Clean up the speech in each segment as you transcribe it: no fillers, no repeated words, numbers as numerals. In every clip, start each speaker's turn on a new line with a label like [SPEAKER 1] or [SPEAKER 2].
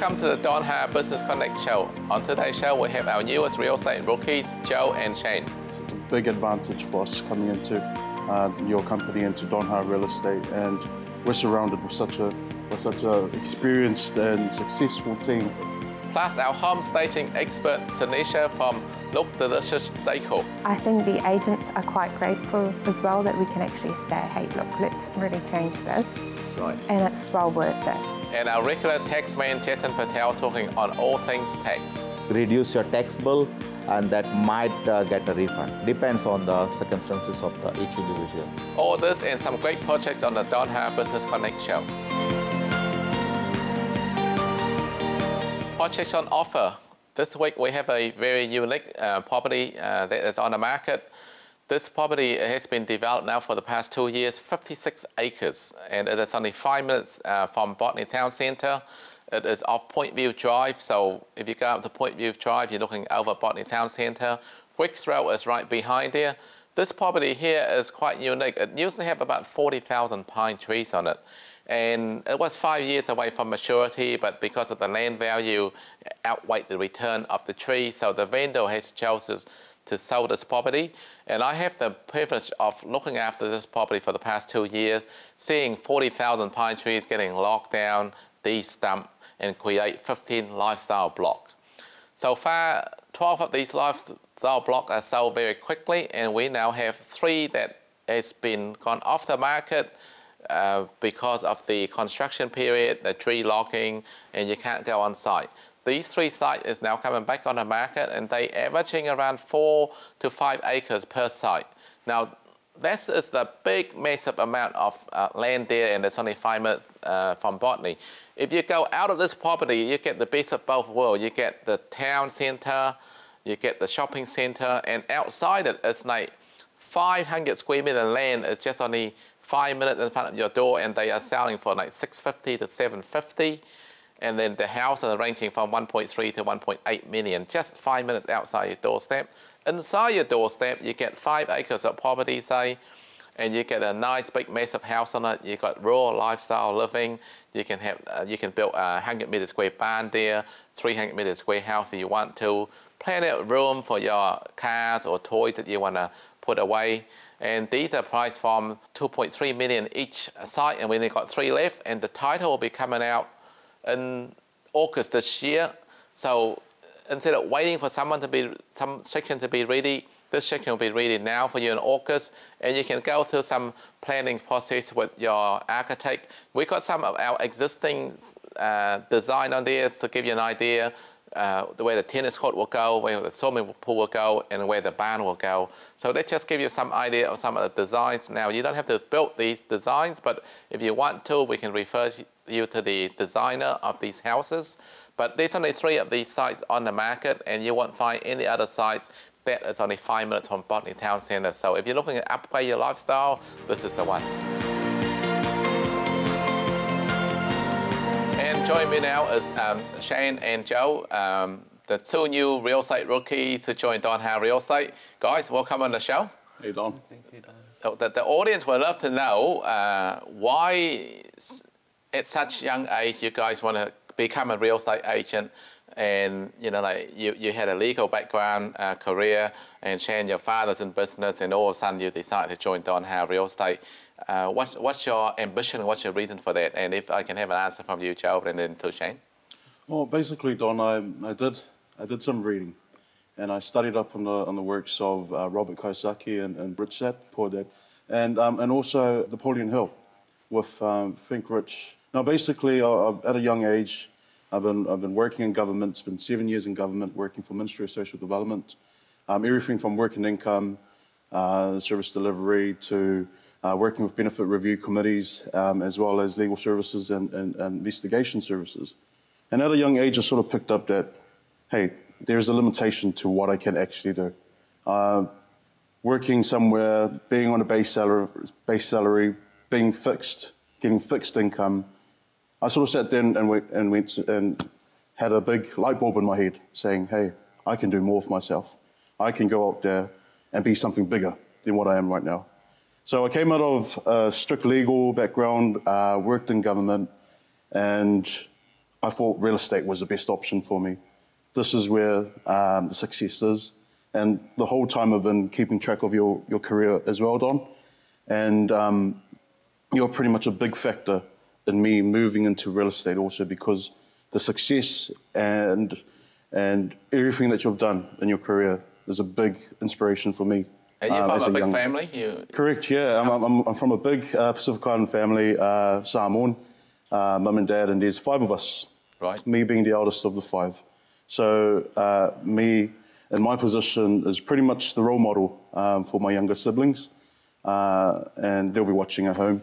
[SPEAKER 1] Welcome to the Don Howard Business Connect show. On today's show, we have our newest real estate rookies, Joe and Shane.
[SPEAKER 2] It's a big advantage for us coming into your company, into Don Howard Real Estate, and we're surrounded with such a experienced and successful team.
[SPEAKER 1] Plus our home staging expert, SUNISHA from Look Delicious Decor.
[SPEAKER 3] I think the agents are quite grateful as well that we can actually say, hey, look, let's really change this.
[SPEAKER 1] Right.
[SPEAKER 3] And it's well worth it.
[SPEAKER 1] And our regular taxman, Chetan Patel, talking on all things tax.
[SPEAKER 4] Reduce your tax bill, and that might get a refund. Depends on the circumstances of each individual.
[SPEAKER 1] All this and some great projects on the Don Howard Business Connect show. Projects on offer. This week we have a very unique property that is on the market. This property has been developed now for the past 2 years, 56 acres, and it is only 5 minutes from Botany Town Centre. It is off Point View Drive, so if you go up to Point View Drive, you're looking over Botany Town Centre. GUJRAL is right behind there. This property here is quite unique. It used to have about 40,000 pine trees on it. And it was 5 years away from maturity, but because of the land value outweighed the return of the tree, so the vendor has chosen to sell this property. And I have the privilege of looking after this property for the past 2 years, seeing 40,000 pine trees getting locked down, de-stumped, and create 15 lifestyle blocks. So far, 12 of these lifestyle blocks are sold very quickly, and we now have 3 that has been gone off the market because of the construction period, the tree logging, and you can't go on site. These 3 sites is now coming back on the market, and they averaging around 4 to 5 acres per site. Now, this is the big, massive amount of land there, and it's only 5 minutes from Botany. If you go out of this property, you get the best of both worlds. You get the town centre, you get the shopping centre, and outside it, it's like 500 square metre land. It's just only 5 minutes in front of your door, and they are selling for like $650 to $750. And then the house is ranging from 1.3 to 1.8 million, just 5 minutes outside your doorstep. Inside your doorstep, you get 5 acres of property, say, and you get a nice big massive house on it. You got rural lifestyle living. You can have, you can build a 100-metre square barn there, 300-metre square house if you want to. Plenty of room for your cars or toys that you want to put away. And these are priced from 2.3 million each site, and we only got 3 left. And the title will be coming out in August this year. So instead of waiting for some section to be ready, this section will be ready now for you in August, and you can go through some planning process with your architect. We got some of our existing design on there to give you an idea where the tennis court will go, where the swimming pool will go, and where the barn will go. So let's just give you some idea of some of the designs. Now, you don't have to build these designs, but if you want to, we can refer you to the designer of these houses. But there's only 3 of these sites on the market, and you won't find any other sites that is only 5 minutes from Botany Town Centre. So if you're looking to upgrade your lifestyle, this is the one. And join me now is Shane and Joe, the 2 new real estate rookies to join Don Howard Real Estate. Guys, welcome on the show.
[SPEAKER 2] Hey, Don.
[SPEAKER 1] Thank you, Don. The audience would love to know why at such young age you guys want to become a real estate agent, and you know, like you had a legal background, career, and Shane, your father's in business, and all of a sudden you decide to join Don Howard Real Estate. What's your ambition? What's your reason for that? And if I can have an answer from you, Joe, and then to Shane.
[SPEAKER 2] Well, basically, Don, I did some reading, and I studied up on the works of Robert KIYOSAKI and Rich Dad, Poor Dad, and also Napoleon Hill with Think Rich. Now, basically, at a young age, I've been working in government. It's been 7 years in government, working for Ministry of Social Development. Everything from work and income, service delivery, to working with benefit review committees, as well as legal services and investigation services. And at a young age, I sort of picked up that, hey, there's a limitation to what I can actually do. Working somewhere, being on a base salary, being fixed, getting fixed income, I sort of sat down and had a big light bulb in my head saying, hey, I can do more for myself. I can go out there and be something bigger than what I am right now. So I came out of a strict legal background, worked in government, and I thought real estate was the best option for me. This is where the success is. And the whole time I've been keeping track of your career as well, Don. And you're pretty much a big factor in me moving into real estate also, because the success and everything that you've done in your career is a big inspiration for me.
[SPEAKER 1] And you're from a big family?
[SPEAKER 2] Correct, yeah. I'm from a big Pacific Island family, Samoan, mum and dad, and there's 5 of us.
[SPEAKER 1] Right.
[SPEAKER 2] Me being the eldest of the 5. So me in my position is pretty much the role model for my younger siblings, and they'll be watching at home.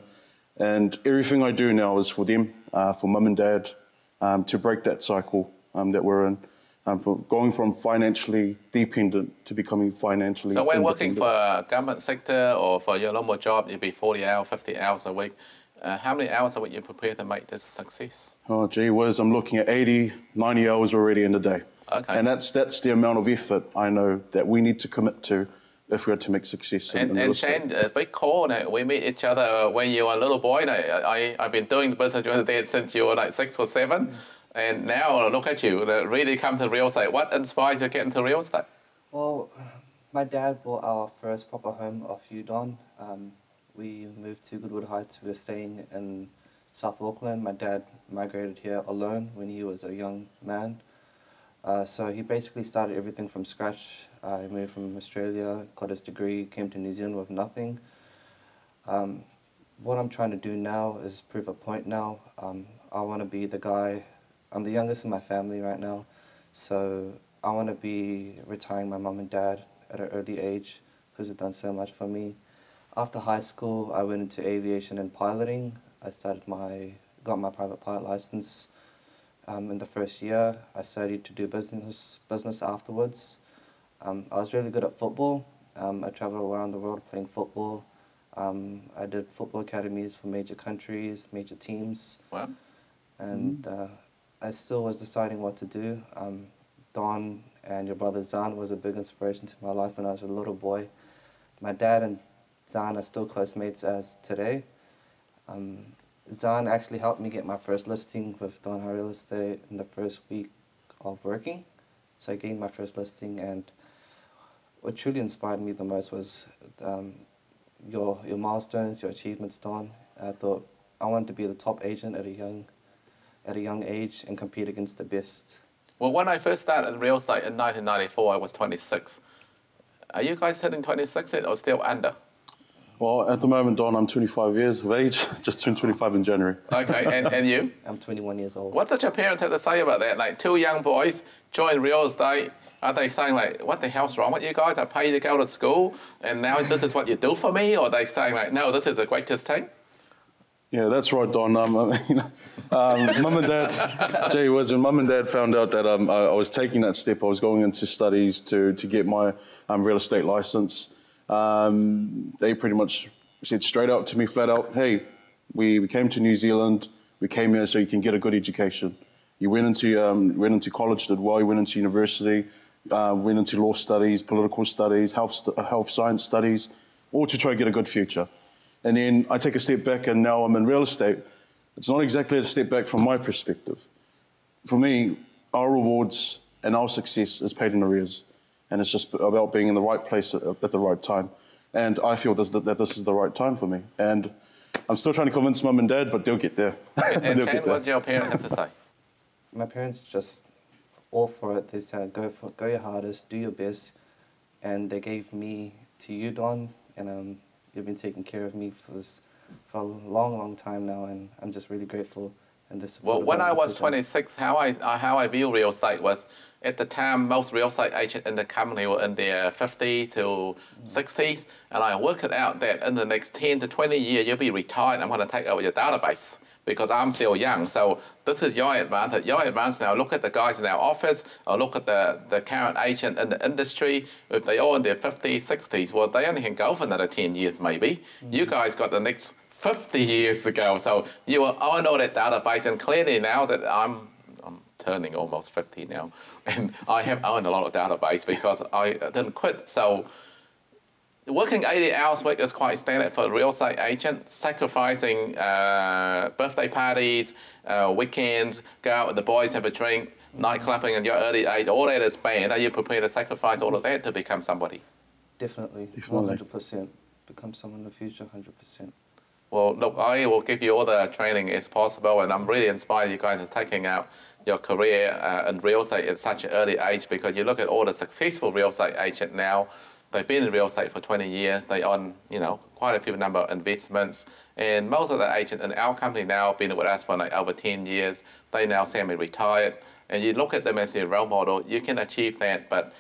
[SPEAKER 2] And everything I do now is for them, for mum and dad, to break that cycle that we're in. Going from financially dependent to becoming financially
[SPEAKER 1] So when working
[SPEAKER 2] independent.
[SPEAKER 1] for a government sector or for your normal job, you'd be 40 hours, 50 hours a week. How many hours a week you prepare to make this success?
[SPEAKER 2] Oh, gee whiz, I'm looking at 80, 90 hours already in a day.
[SPEAKER 1] Okay.
[SPEAKER 2] And that's the amount of effort I know that we need to commit to if we're to make success in real
[SPEAKER 1] And
[SPEAKER 2] estate.
[SPEAKER 1] Shane, a big call, we meet each other when you were a little boy. I've been doing the business with Dad since you were like 6 or 7. And now look at you, really come to real estate. What inspired you to get into real estate?
[SPEAKER 5] Well, my dad bought our first proper home off Udon. We moved to Goodwood Heights. We were staying in South Auckland. My dad migrated here alone when he was a young man. So he basically started everything from scratch. He moved from Australia, got his degree, came to New Zealand with nothing. What I'm trying to do now is prove a point now. I want to be the guy. I'm the youngest in my family right now, so I want to be retiring my mum and dad at an early age because they've done so much for me. After high school, I went into aviation and piloting. I got my private pilot license in the first year. I studied to do business afterwards. I was really good at football. I traveled around the world playing football. I did football academies for major countries, major teams.
[SPEAKER 1] Wow.
[SPEAKER 5] And I still was deciding what to do. Don and your brother Zan was a big inspiration to my life when I was a little boy. My dad and Zan are still close mates as today. Zan actually helped me get my first listing with Don High Real Estate in the first week of working. So I gained my first listing, and what truly inspired me the most was your milestones, your achievements, Don. I thought I wanted to be the top agent at a young age and compete against the best.
[SPEAKER 1] Well, when I first started in real estate in 1994, I was 26. Are you guys hitting 26 yet or still under?
[SPEAKER 2] Well, at the moment, Don, I'm 25 years of age, just turned 25 in January.
[SPEAKER 1] Okay, and you?
[SPEAKER 5] I'm 21 years old.
[SPEAKER 1] What did your parents have to say about that? Like 2 young boys join real estate. Are they saying like, what the hell's wrong with you guys? I pay you to go to school and now this is what you do for me? Or are they saying like, no, this is the greatest thing?
[SPEAKER 2] Yeah, that's right, Don. Mum and Dad, gee whiz, when Mum and Dad found out that I was taking that step, I was going into studies to get my real estate license, they pretty much said straight out to me, flat out, hey, we came to New Zealand, we came here so you can get a good education. You went into college, did well, you went into university, went into law studies, political studies, health science studies, all to try to get a good future. And then I take a step back and now I'm in real estate. It's not exactly a step back from my perspective. For me, our rewards and our success is paid in arrears. And it's just about being in the right place at the right time. And I feel that this is the right time for me. And I'm still trying to convince Mum and Dad, but they'll get there.
[SPEAKER 1] And Shane, what do your parents have to say?
[SPEAKER 5] My parents just all for it. They said, go your hardest, do your best. And they gave me to you, Don, and you've been taking care of me for a long, long time now, and I'm just really grateful. And
[SPEAKER 1] well, when I was 26, how I view real estate was, at the time, most real estate agents in the company were in their 50s to 60s, and I worked it out that in the next 10 to 20 years, you'll be retired, I'm going to take over your database, because I'm still young. So this is your advantage. Your advantage now, look at the guys in our office, or look at the current agent in the industry. If they all in their 50s, 60s, well, they only can go for another 10 years maybe. You guys got the next 50 years to go. So you will own all that database, and clearly now that I'm turning almost 50 now, and I have owned a lot of database because I didn't quit. So working 80 hours a week is quite standard for a real estate agent, sacrificing birthday parties, weekends, go out with the boys, have a drink, nightclubbing in your early age, all that is banned. Are you prepared to sacrifice all of that to become somebody?
[SPEAKER 5] Definitely. 100%. Become someone in the future, 100%.
[SPEAKER 1] Well, look, I will give you all the training as possible, and I'm really inspired you guys are taking out your career in real estate at such an early age, because you look at all the successful real estate agents now, they've been in real estate for 20 years, they own, you know, quite a few number of investments, and most of the agents in our company now have been with us for like over 10 years, they now semi-retired, and you look at them as your role model, you can achieve that, but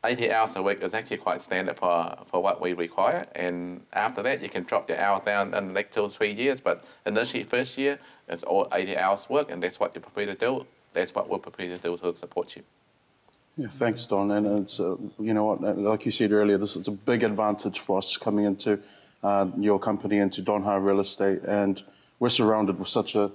[SPEAKER 1] 80 hours a week is actually quite standard for what we require, and after that you can drop your hours down in the next 2 or 3 years, but initially first year it's all 80 hours work, and that's what you're prepared to do. That's what we're prepared to do to support you.
[SPEAKER 2] Yeah, thanks, Don. And it's you know what, like you said earlier, this is a big advantage for us coming into your company, into Don High Real Estate, and we're surrounded with such a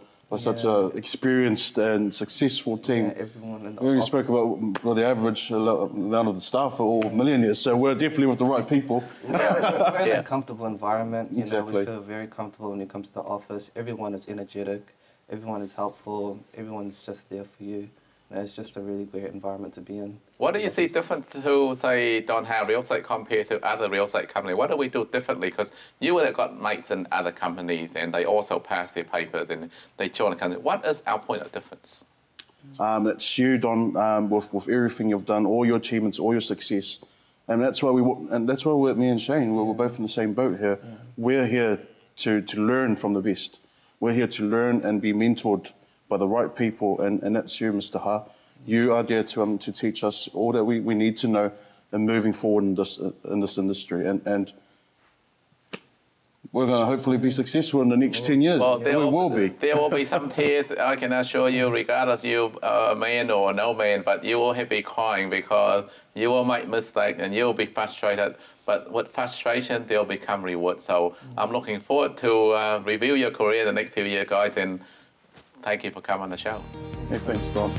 [SPEAKER 2] experienced and successful team.
[SPEAKER 5] Yeah, everyone in the
[SPEAKER 2] we spoke about the average amount of the staff are all millionaires, so we're definitely with the right people.
[SPEAKER 5] We're in a comfortable environment. You know,
[SPEAKER 2] Exactly.
[SPEAKER 5] we feel very comfortable when it comes to the office. Everyone is energetic. Everyone is helpful. Everyone's just there for you. You know, it's just a really great environment to be in.
[SPEAKER 1] What do you see different to, say, Don Howard Real Estate compared to other real estate companies? What do we do differently? Because you would have got mates in other companies and they also pass their papers and they join the company. What is our point of difference?
[SPEAKER 2] It's you, Don, with everything you've done, all your achievements, all your success. And that's why me and Shane, we're both in the same boat here. Yeah. We're here to learn from the best. We're here to learn and be mentored by the right people, and that's you, Mr. Ha. You are there to teach us all that we need to know in moving forward in this industry, and we're going to hopefully be successful in the next 10 years.
[SPEAKER 1] Well,
[SPEAKER 2] we will be.
[SPEAKER 1] There will be some tears, I can assure you, regardless you man or no man, but you will be crying because you will make mistakes and you will be frustrated. But with frustration, there will become reward. So I'm looking forward to review your career in the next few years, guys, and thank you for coming on the show.
[SPEAKER 2] Hey, thanks, Don.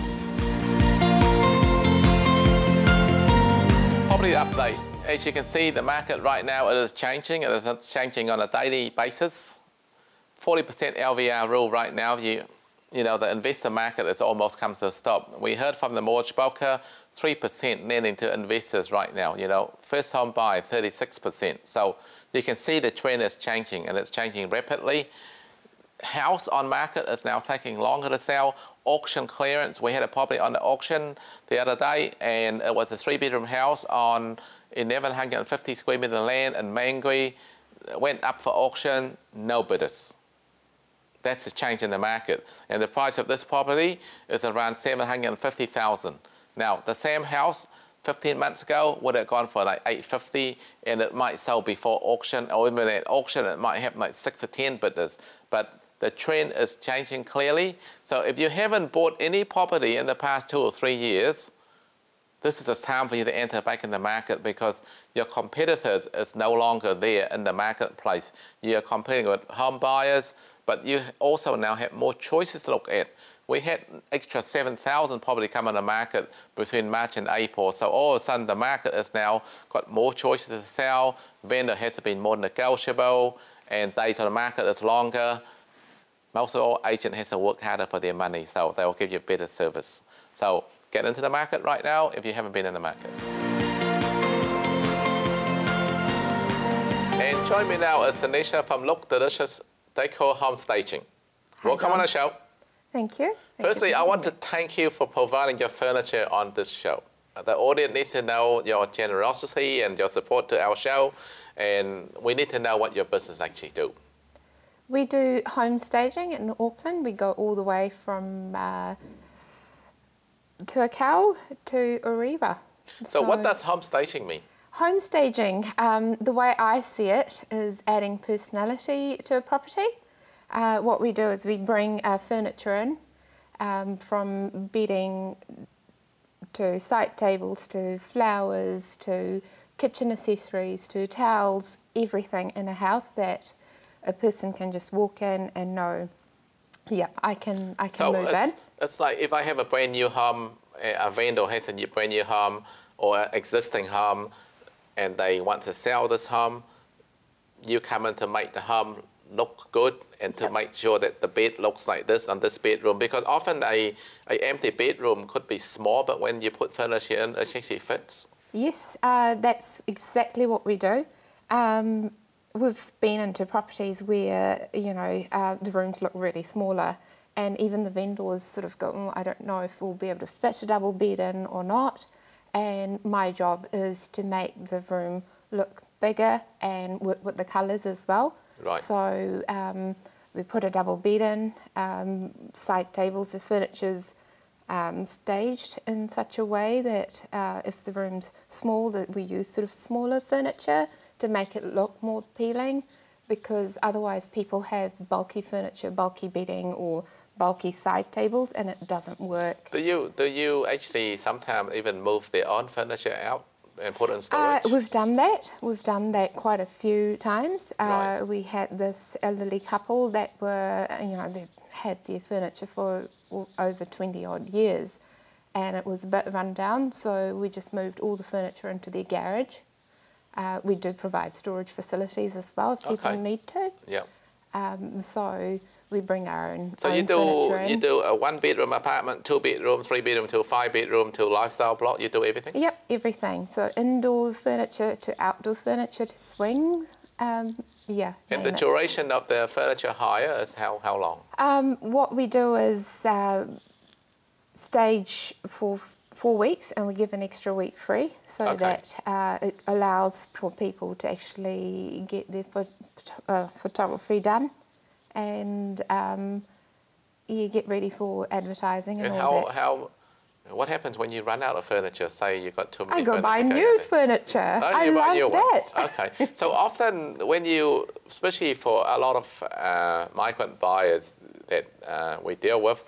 [SPEAKER 1] Property update. As you can see, the market right now, it is changing. It is changing on a daily basis. 40% LVR rule right now. You know, the investor market has almost come to a stop. We heard from the mortgage broker, 3% lending to investors right now. You know, first home buy, 36%. So you can see the trend is changing, and it's changing rapidly. House on market is now taking longer to sell. Auction clearance. We had a property on the auction the other day, and it was a 3-bedroom house on 1,150 square metre land in Mangui. Went up for auction, no bidders. That's a change in the market. And the price of this property is around $750,000. Now, the same house 15 months ago would have gone for like $850, and it might sell before auction, or even at auction it might have like 6 or 10 bidders. But the trend is changing clearly. So if you haven't bought any property in the past 2 or 3 years, this is a time for you to enter back in the market, because your competitors is no longer there in the marketplace. You're competing with home buyers, but you also now have more choices to look at. We had extra 7,000 property come on the market between March and April. So all of a sudden the market has now got more choices to sell. Vendor has to be more negotiable, and days on the market is longer. Most of all, agent has to work harder for their money, so they'll give you better service. So get into the market right now if you haven't been in the market. And join me now is SUNISHA from Look Delicious Decor Home Staging. Welcome on the show.
[SPEAKER 3] Thank you.
[SPEAKER 1] Firstly, I want to thank you for providing your furniture on this show. The audience needs to know your generosity and your support to our show, and we need to know what your business actually do.
[SPEAKER 3] We do home staging in Auckland. We go all the way from Tuakau to Oriva.
[SPEAKER 1] So what does home staging mean?
[SPEAKER 3] Home staging, the way I see it, is adding personality to a property. What we do is we bring furniture in, from bedding to side tables to flowers to kitchen accessories to towels, everything in a house that a person can just walk in and know, yep, I can move in.
[SPEAKER 1] It's like if I have a brand new home, a vendor has a brand new home or an existing home, and they want to sell this home, you come in to make the home look good and to make sure that the bed looks like this on this bedroom, because often a empty bedroom could be small, but when you put furniture in, it actually fits.
[SPEAKER 3] Yes, that's exactly what we do. We've been into properties where, you know, the rooms look really smaller, and even the vendors sort of go, oh, I don't know if we'll be able to fit a double bed in or not. And my job is to make the room look bigger and with the colours as well.
[SPEAKER 1] Right.
[SPEAKER 3] So we put a double bed in, side tables, the furniture's staged in such a way that if the room's small, that we use sort of smaller furniture to make it look more appealing, because otherwise people have bulky furniture, bulky bedding or bulky side tables, and it doesn't work.
[SPEAKER 1] Do you actually sometimes even move their own furniture out and put it in storage?
[SPEAKER 3] We've done that. We've done that quite a few times.
[SPEAKER 1] Right.
[SPEAKER 3] We had this elderly couple that were, you know, they had their furniture for over 20 odd years, and it was a bit run down, so we just moved all the furniture into their garage. We do provide storage facilities as well if people need to.
[SPEAKER 1] Yeah.
[SPEAKER 3] So we bring our own
[SPEAKER 1] So
[SPEAKER 3] furniture in.
[SPEAKER 1] you do a 1-bedroom apartment, 2-bedroom, 3-bedroom to 5-bedroom to lifestyle block. You do everything.
[SPEAKER 3] Yep, everything. So indoor furniture to outdoor furniture to swings. Yeah.
[SPEAKER 1] And the duration of the furniture hire is how long?
[SPEAKER 3] What we do is stage for 4 weeks, and we give an extra week free, so that it allows for people to actually get their photography done, and you get ready for advertising and all that.
[SPEAKER 1] What happens when you run out of furniture? Say you've got too many.
[SPEAKER 3] I go buy new furniture.
[SPEAKER 1] Oh,
[SPEAKER 3] I love that.
[SPEAKER 1] Okay. So often when you, especially for a lot of migrant buyers that we deal with,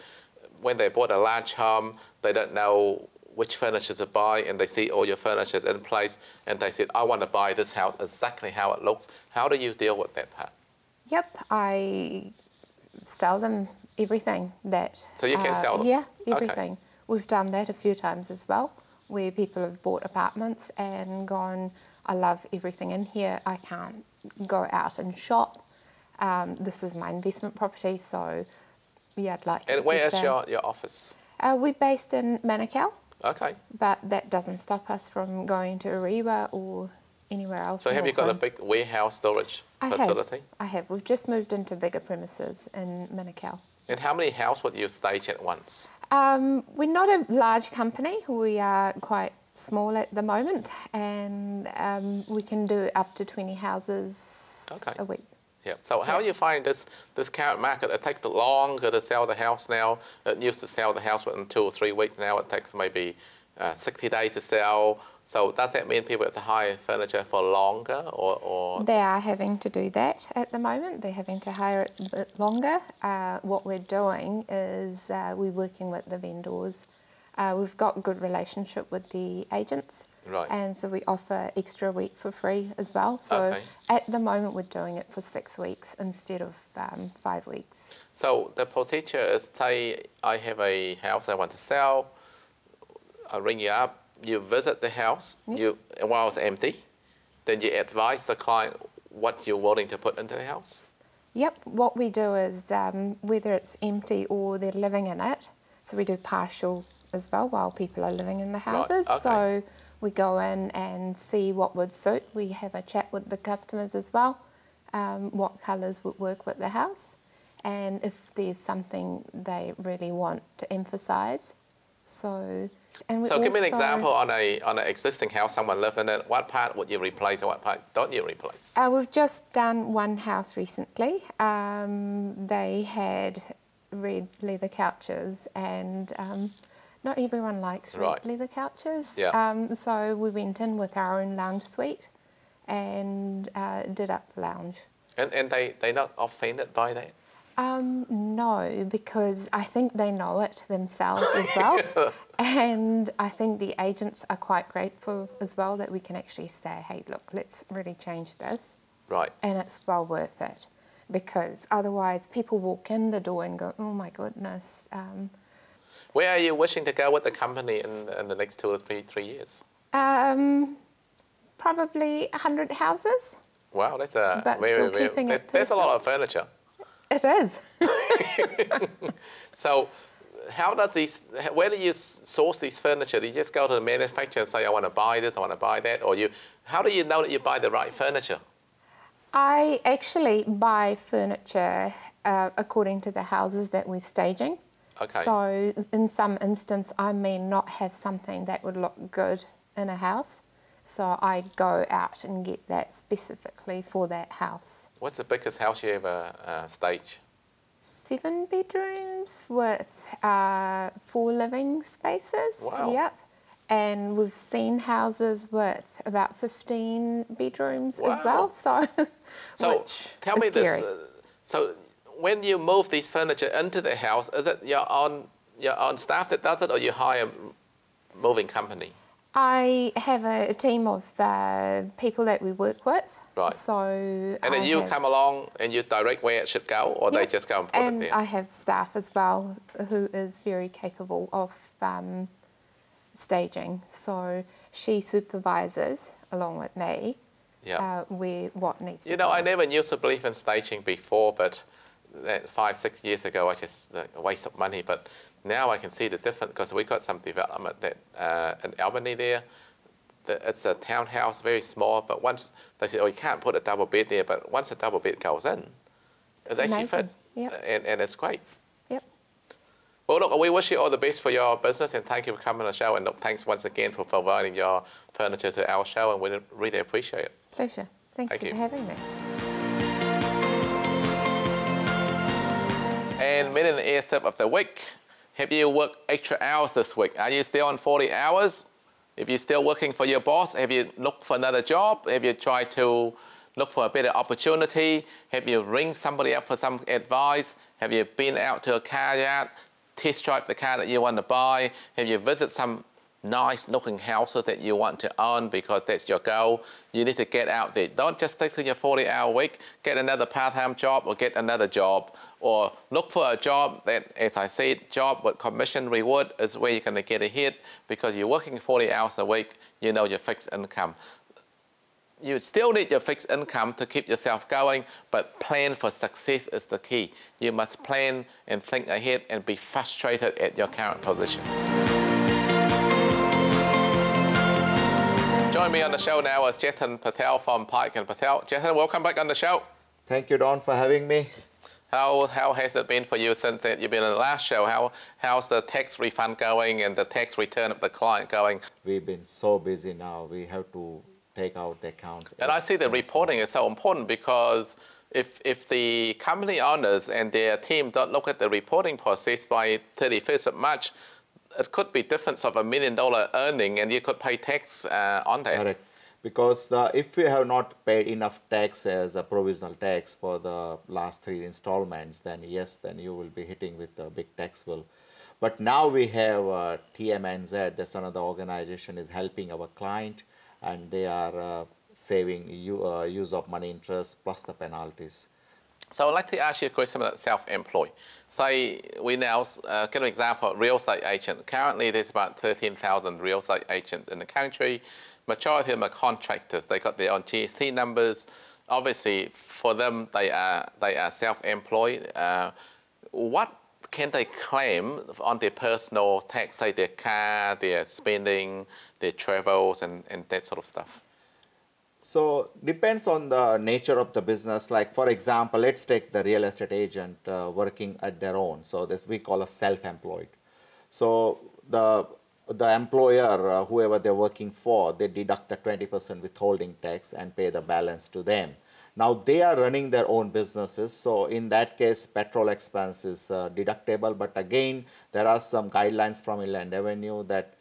[SPEAKER 1] when they bought a large home, they don't know which furniture to buy, and they see all your furniture in place, and they said, I want to buy this house exactly how it looks. How do you deal with that part?
[SPEAKER 3] Yep, I sell them everything that...
[SPEAKER 1] So you can sell them?
[SPEAKER 3] Yeah, everything. Okay. We've done that a few times as well, where people have bought apartments and gone, I love everything in here, I can't go out and shop. This is my investment property, so yeah, I'd like to...
[SPEAKER 1] And where is your office?
[SPEAKER 3] We're based in Manukau.
[SPEAKER 1] Okay.
[SPEAKER 3] But that doesn't stop us from going to Ariwa or anywhere else.
[SPEAKER 1] So have you got a big warehouse storage facility?
[SPEAKER 3] I have. We've just moved into bigger premises in Manukau.
[SPEAKER 1] And how many houses would you stage at once?
[SPEAKER 3] We're not a large company. We are quite small at the moment, and we can do up to 20 houses a week.
[SPEAKER 1] Yeah. So how do you find this current market? It takes longer to sell the house now. It used to sell the house within 2 or 3 weeks. Now it takes maybe 60 days to sell. So does that mean people have to hire furniture for longer, or? They
[SPEAKER 3] are having to do that at the moment. They're having to hire it a bit longer. What we're doing is we're working with the vendors. We've got a good relationship with the agents.
[SPEAKER 1] Right.
[SPEAKER 3] And so we offer extra week for free as well. So at the moment we're doing it for 6 weeks instead of 5 weeks.
[SPEAKER 1] So the procedure is, say I have a house I want to sell, I ring you up, you visit the house, while it's empty, then you advise the client what you're willing to put into the house?
[SPEAKER 3] Yep, what we do is whether it's empty or they're living in it, so we do partial as well while people are living in the houses.
[SPEAKER 1] Right. Okay.
[SPEAKER 3] So we go in and see what would suit. We have a chat with the customers as well, what colours would work with the house, and if there's something they really want to emphasise. So
[SPEAKER 1] give me an example on an existing house, someone live in it. What part would you replace and what part don't you replace?
[SPEAKER 3] We've just done one house recently. They had red leather couches, and not everyone likes red leather couches.
[SPEAKER 1] Yeah.
[SPEAKER 3] So we went in with our own lounge suite and did up the lounge.
[SPEAKER 1] And they're not offended by that?
[SPEAKER 3] No, because I think they know it themselves as well. And I think the agents are quite grateful as well that we can actually say, hey, look, let's really change this.
[SPEAKER 1] Right.
[SPEAKER 3] And it's well worth it, because otherwise people walk in the door and go, oh my goodness.
[SPEAKER 1] Where are you wishing to go with the company in the next 2 or 3 years?
[SPEAKER 3] Probably 100 houses.
[SPEAKER 1] Wow, that's a
[SPEAKER 3] But still keeping it
[SPEAKER 1] that's a lot
[SPEAKER 3] personal.
[SPEAKER 1] of furniture.
[SPEAKER 3] It is.
[SPEAKER 1] So, where do you source these furniture? Do you just go to the manufacturer and say, I want to buy this, I want to buy that? Or how do you know that you buy the right furniture?
[SPEAKER 3] I actually buy furniture according to the houses that we're staging.
[SPEAKER 1] Okay.
[SPEAKER 3] So in some instance, I may not have something that would look good in a house. So I go out and get that specifically for that house.
[SPEAKER 1] What's the biggest house you ever staged?
[SPEAKER 3] 7 bedrooms with 4 living spaces.
[SPEAKER 1] Wow.
[SPEAKER 3] Yep. And we've seen houses with about 15 bedrooms as
[SPEAKER 1] Wow.
[SPEAKER 3] well. So
[SPEAKER 1] tell me
[SPEAKER 3] scary.
[SPEAKER 1] this. So when you move these furniture into the house, is it your own staff that does it, or you hire a moving company?
[SPEAKER 3] I have a team of people that we work with.
[SPEAKER 1] Right.
[SPEAKER 3] So
[SPEAKER 1] And then you come along and you direct where it should go, or they just go and put it there?
[SPEAKER 3] I have staff as well who is very capable of staging. So she supervises along with me what needs to be.
[SPEAKER 1] You know, I never used to believe in staging before, but 5-6 years ago, I just a waste of money. But now I can see the difference, because we got some development that in Albany there. It's a townhouse, very small, but once they said, oh, you can't put a double bed there, but once a double bed goes in, it's actually fit, and it's great.
[SPEAKER 3] Yep.
[SPEAKER 1] Well, look, we wish you all the best for your business, and thank you for coming on the show, and look, thanks once again for providing your furniture to our show, and we really appreciate it.
[SPEAKER 3] Pleasure. Thank you for having me.
[SPEAKER 1] And Millionaire Tip of the Week. Have you worked extra hours this week? Are you still on 40 hours? If you're still working for your boss, have you looked for another job? Have you tried to look for a better opportunity? Have you ring somebody up for some advice? Have you been out to a car yard, test drive the car that you want to buy? Have you visited some nice looking houses that you want to own because that's your goal? You need to get out there. Don't just stick to your 40-hour week. Get another part-time job or get another job. Or look for a job that, as I said, job with commission reward is where you're going to get ahead, because you're working 40 hours a week, you know your fixed income. You still need your fixed income to keep yourself going, but plan for success is the key. You must plan and think ahead and be frustrated at your current position. Join me on the show now is Jatin Patel from Pike & Patel. Jatin, welcome back on the show.
[SPEAKER 4] Thank you, Don, for having me.
[SPEAKER 1] How has it been for you since you've been on the last show? How's the tax refund going and the tax return of the client going?
[SPEAKER 4] We've been so busy now. We have to take out the accounts.
[SPEAKER 1] And I see the reporting is so important, because if the company owners and their team don't look at the reporting process by 31st of March, it could be difference of $1 million earning, and you could pay tax on that.
[SPEAKER 4] Correct. Because if you have not paid enough tax as a provisional tax for the last 3 installments, then yes, then you will be hitting with a big tax bill. But now we have TMNZ, that's another organization, is helping our client, and they are saving use of money interest plus the penalties.
[SPEAKER 1] So I'd like to ask you a question about self-employed. Say we now, give an example, real estate agent. Currently there's about 13,000 real estate agents in the country. Majority of them are contractors. They got their own GST numbers. Obviously, for them, they are self-employed. What can they claim on their personal tax, say their car, their spending, their travels, and that sort of stuff?
[SPEAKER 4] So depends on the nature of the business. Like, for example, let's take the real estate agent working at their own. So this we call a self-employed. So the employer, whoever they're working for, they deduct the 20% withholding tax and pay the balance to them. Now they are running their own businesses, so in that case petrol expense is deductible, but again there are some guidelines from Inland Revenue that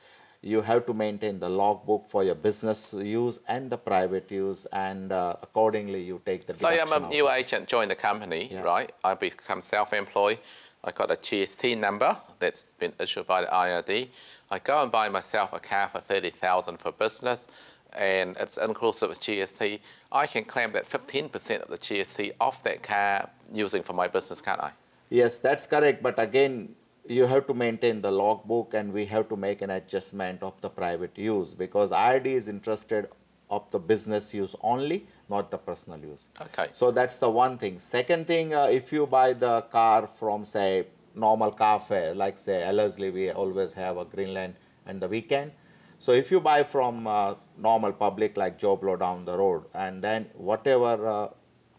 [SPEAKER 4] you have to maintain the logbook for your business use and the private use, and accordingly you take the deduction.
[SPEAKER 1] Say I'm a new agent, join the company, right? I become self-employed. I got a GST number that's been issued by the IRD. I go and buy myself a car for $30,000 for business, and it's inclusive of GST. I can claim that 15% of the GST off that car using for my business, can't I?
[SPEAKER 4] Yes, that's correct. But again, you have to maintain the logbook, and we have to make an adjustment of the private use, because IRD is interested of the business use only, not the personal use.
[SPEAKER 1] Okay.
[SPEAKER 4] So that's the one thing. Second thing, if you buy the car from, say, normal car fair, like, say, Ellerslie, we always have a Greenland and the weekend. So if you buy from normal public, like Joe Blow down the road, and then whatever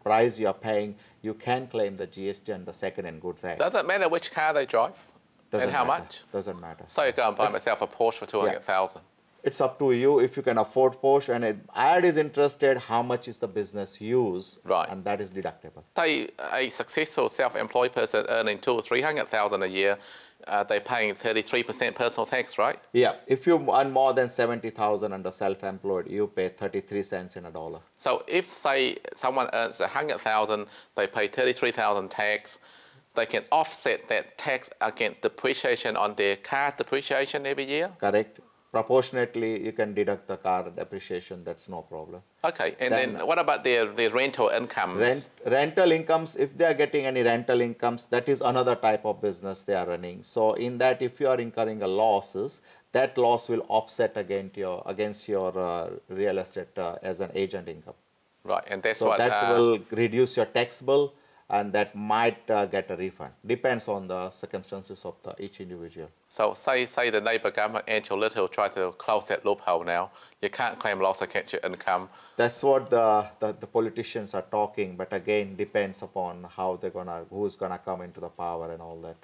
[SPEAKER 4] price you are paying, you can claim the GST and the second-hand goods act.
[SPEAKER 1] Does it matter which car they drive?
[SPEAKER 4] Doesn't
[SPEAKER 1] and how
[SPEAKER 4] matter.
[SPEAKER 1] much?
[SPEAKER 4] Doesn't matter.
[SPEAKER 1] So you go and buy myself a Porsche for 200,000.
[SPEAKER 4] It's up to you if you can afford Porsche, and ad is interested how much is the business use,
[SPEAKER 1] Right.
[SPEAKER 4] and that is deductible.
[SPEAKER 1] Say a successful self-employed person earning 200,000 or 300,000 a year, they're paying 33% personal tax, right?
[SPEAKER 4] Yeah, if you earn more than 70,000 under self-employed, you pay 33 cents in a dollar.
[SPEAKER 1] So if, say, someone earns 100,000, they pay 33,000 tax, they can offset that tax against depreciation on their car depreciation every year?
[SPEAKER 4] Correct. Proportionately, you can deduct the car depreciation. That's no problem.
[SPEAKER 1] Okay, and then what about their rental incomes?
[SPEAKER 4] Rental incomes, if they are getting any rental incomes, that is another type of business they are running. So in that, if you are incurring a losses, that loss will offset against your real estate as an agent income.
[SPEAKER 1] Right, and that's
[SPEAKER 4] So
[SPEAKER 1] what...
[SPEAKER 4] that will reduce your tax bill, and that might get a refund. Depends on the circumstances of each individual.
[SPEAKER 1] So say the Labour government, Andrew Little, try to close that loophole now. You can't claim loss against your income.
[SPEAKER 4] That's what the politicians are talking, but again, depends upon how who's gonna come into the power and all that.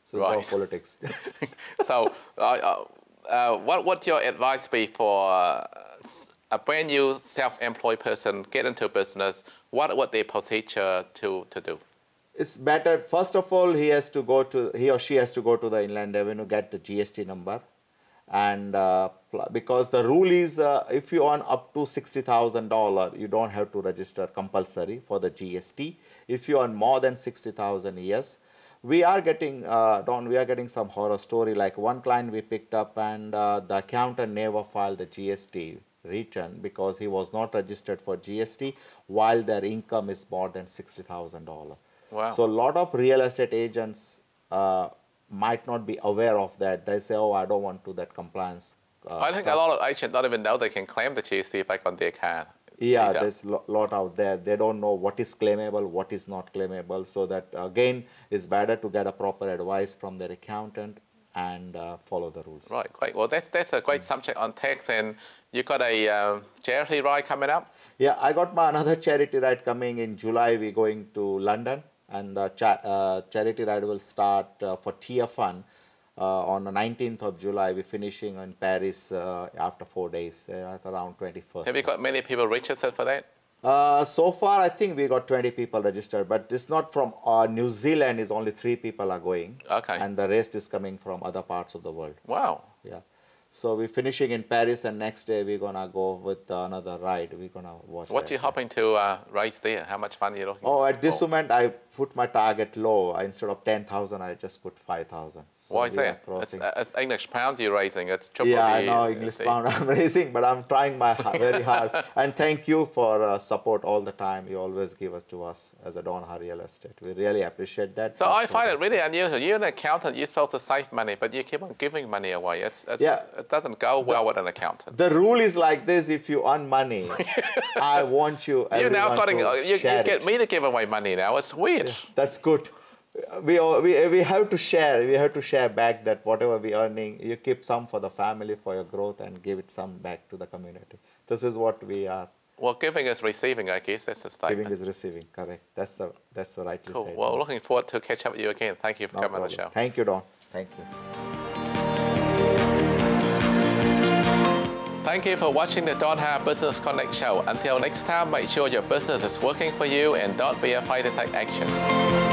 [SPEAKER 4] So it's all politics.
[SPEAKER 1] So what would your advice be for a brand new self-employed person get into business? What would their procedure to do?
[SPEAKER 4] It's better, first of all, he or she has to go to the Inland Revenue, get the GST number. And because the rule is if you earn up to $60,000, you don't have to register compulsory for the GST. If you earn more than 60,000, yes. We are getting some horror story. Like one client we picked up, and the accountant never filed the GST return because he was not registered for GST while their income is more than $60,000.
[SPEAKER 1] Wow.
[SPEAKER 4] So a lot of real estate agents might not be aware of that. They say, oh, I don't want to do that compliance.
[SPEAKER 1] I think a lot of agents don't even know they can claim the GST back on their car.
[SPEAKER 4] Yeah, there's a lot out there. They don't know what is claimable, what is not claimable. So that, again, it's better to get a proper advice from their accountant and follow the rules.
[SPEAKER 1] Right, great. Well, that's a great subject on tax. And you got a charity ride coming up?
[SPEAKER 4] Yeah, I got another charity ride coming in July. We're going to London, and the charity ride will start for Tia Fun on the 19th of July. We're finishing in Paris after 4 days, at around 21st.
[SPEAKER 1] Have you got many people registered for that?
[SPEAKER 4] So far, I think we got 20 people registered, but it's not from New Zealand. It's only 3 people are going.
[SPEAKER 1] Okay.
[SPEAKER 4] And the rest is coming from other parts of the world.
[SPEAKER 1] Wow.
[SPEAKER 4] Yeah. So we're finishing in Paris, and next day we're going to go with another ride. We're going to watch
[SPEAKER 1] What are you hoping to raise there? How much money are you looking
[SPEAKER 4] for? Oh, at this moment, I put my target low. Instead of 10,000, I just put 5,000. So
[SPEAKER 1] why is that? It's English pound you're raising. It's triple
[SPEAKER 4] Yeah, I know English pound I'm raising, but I'm trying very hard. And thank you for support all the time. You always give it to us as a Donha Real Estate. We really appreciate that.
[SPEAKER 1] So I find it really unusual. You're an accountant. You're supposed to save money, but you keep on giving money away. It doesn't go well with an accountant.
[SPEAKER 4] The rule is like this: if you earn money, I want you.
[SPEAKER 1] You get me to give away money now. It's weird.
[SPEAKER 4] Yeah, that's good. We have to share. We have to share back that whatever we're earning, you keep some for the family, for your growth, and give it some back to the community. This is what we are.
[SPEAKER 1] Well, giving is receiving, I guess. That's the statement.
[SPEAKER 4] Giving is receiving, correct. That's the rightly
[SPEAKER 1] cool.
[SPEAKER 4] said.
[SPEAKER 1] Well, looking forward to catch up with you again. Thank you for coming on the show.
[SPEAKER 4] Thank you, Don. Thank you.
[SPEAKER 1] Thank you for watching the Donha Business Connect show. Until next time, make sure your business is working for you and don't be afraid to take action.